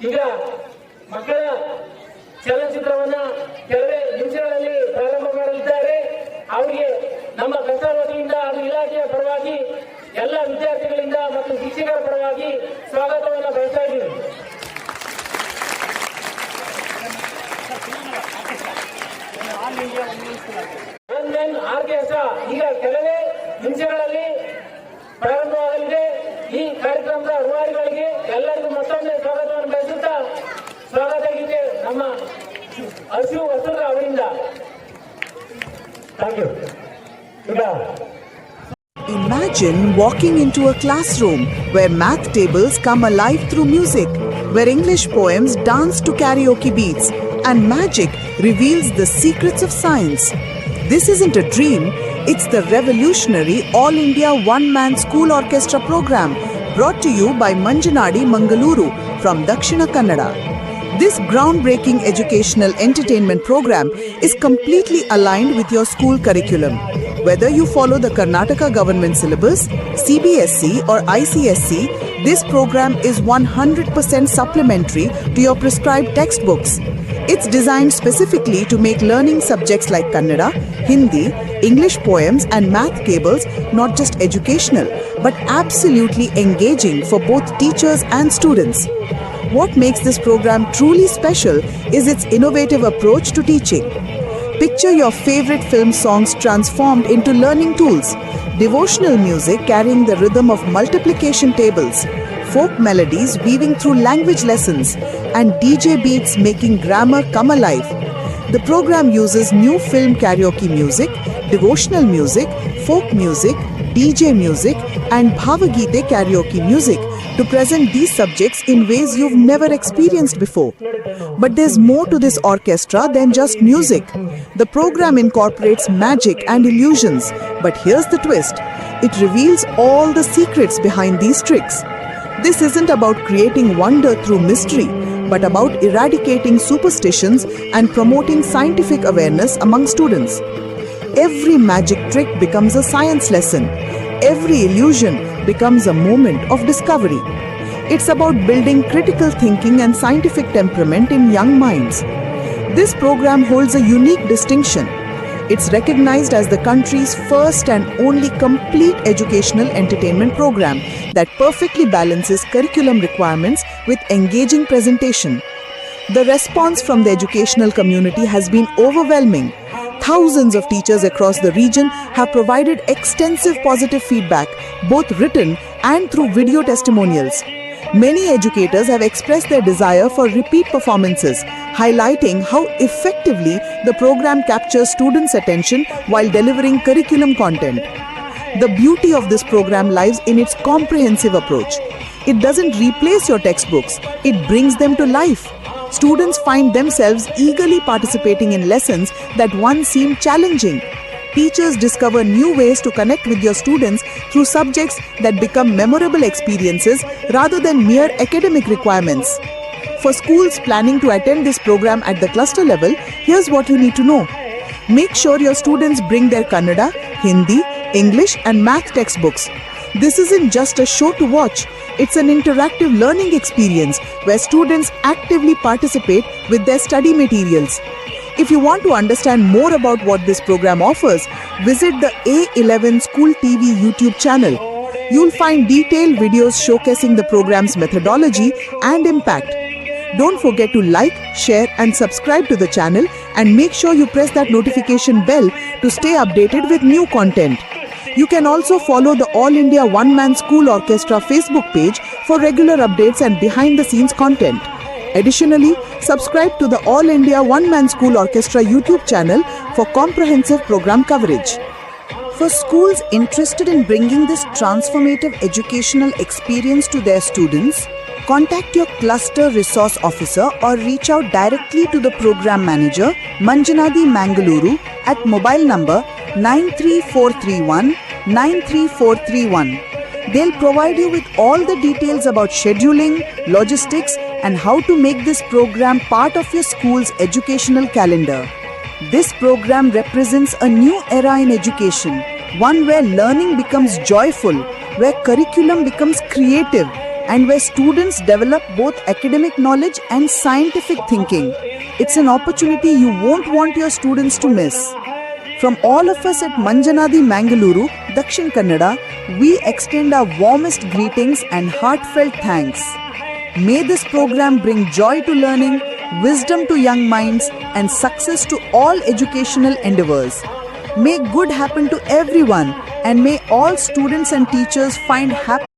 ಈಗ ಮಕ್ಕಳ ಚಲನಚಿತ್ರವನ್ನ ಕೆಲವೇ ನಿಮಿಷಗಳಲ್ಲಿ ಪ್ರಾರಂಭ ಮಾಡಲಿದ್ದಾರೆ. ಅವರಿಗೆ ನಮ್ಮ ಕನ್ನಡ ವತಿಯಿಂದ ಹಾಗೂ ಇಲಾಖೆಯ ಪರವಾಗಿ ಎಲ್ಲ ವಿದ್ಯಾರ್ಥಿಗಳಿಂದ ಮತ್ತು ಶಿಕ್ಷಕರ ಪರವಾಗಿ ಸ್ವಾಗತವನ್ನು ಬಯಸ್ತಾ ಇದ್ದೀವಿ. ಆರ್ಕೆಸ್ಟ್ರಾ ಈಗ ಕೆಲವೇ ನಿಮಿಷಗಳಲ್ಲಿ ಪ್ರಾರಂಭವಾಗಲಿದೆ. ಈ ಕಾರ್ಯಕ್ರಮದ ರೂವಾರಿಗಳಿಗೆ ಎಲ್ಲರಿಗೂ ಮತ್ತೊಮ್ಮೆ ಸ್ವಾಗತವನ್ನು ಬಯಸುತ್ತಾ ಸ್ವಾಗತ ಗೀತೆ ನಮ್ಮ ಹಸು ವಸುರ ಅವರಿಂದ. Thank you. Imagine walking into a classroom where math tables come alive through music, where English poems dance to karaoke beats, and magic reveals the secrets of science. This isn't a dream, it's the revolutionary All India One-Man School Orchestra program brought to you by Manjanadi Mangaluru from Dakshina Kannada. This groundbreaking educational entertainment program is completely aligned with your school curriculum. Whether you follow the Karnataka government syllabus, CBSE or ICSE, this program is 100% supplementary to your prescribed textbooks. It's designed specifically to make learning subjects like Kannada, Hindi, English poems and math cables not just educational, but absolutely engaging for both teachers and students. What makes this program truly special is its innovative approach to teaching. Picture your favorite film songs transformed into learning tools, devotional music carrying the rhythm of multiplication tables, folk melodies weaving through language lessons, and DJ beats making grammar come alive. The program uses new film karaoke music, devotional music, folk music, DJ music, and Bhavagite karaoke music to present these subjects in ways you've never experienced before. But there's more to this orchestra than just music. The program incorporates magic and illusions, but here's the twist. It reveals all the secrets behind these tricks. This isn't about creating wonder through mystery, but about eradicating superstitions and promoting scientific awareness among students. Every magic trick becomes a science lesson. Every illusion becomes a moment of discovery. It's about building critical thinking and scientific temperament in young minds. This program holds a unique distinction. It's recognized as the country's first and only complete educational entertainment program that perfectly balances curriculum requirements with engaging presentation. The response from the educational community has been overwhelming. Thousands of teachers across the region have provided extensive positive feedback, both written and through video testimonials. Many educators have expressed their desire for repeat performances, highlighting how effectively the program captures students' attention while delivering curriculum content. The beauty of this program lies in its comprehensive approach. It doesn't replace your textbooks, it brings them to life. Students find themselves eagerly participating in lessons that once seemed challenging. Teachers discover new ways to connect with your students through subjects that become memorable experiences rather than mere academic requirements. For schools planning to attend this program at the cluster level, here's what you need to know. Make sure your students bring their Kannada, Hindi, English and math textbooks. This isn't just a show to watch. It's an interactive learning experience where students actively participate with their study materials. If you want to understand more about what this program offers, visit the A11 School TV YouTube channel. You'll find detailed videos showcasing the program's methodology and impact. Don't forget to like, share and subscribe to the channel and make sure you press that notification bell to stay updated with new content. You can also follow the All India One-Man School Orchestra Facebook page for regular updates and behind-the-scenes content. Additionally, subscribe to the All India One-Man School Orchestra YouTube channel for comprehensive program coverage. For schools interested in bringing this transformative educational experience to their students, contact your cluster resource officer or reach out directly to the program manager, Manjanadi Mangaluru, at mobile number 93431 93431. They'll provide you with all the details about scheduling, logistics, and how to make this program part of your school's educational calendar. This program represents a new era in education, one where learning becomes joyful, where curriculum becomes creative, and where students develop both academic knowledge and scientific thinking. It's an opportunity you won't want your students to miss. From all of us at Manjanadi Mangaluru, Dakshin Kannada, we extend our warmest greetings and heartfelt thanks. May this program bring joy to learning, wisdom to young minds, and success to all educational endeavors. May good happen to everyone, and may all students and teachers find happiness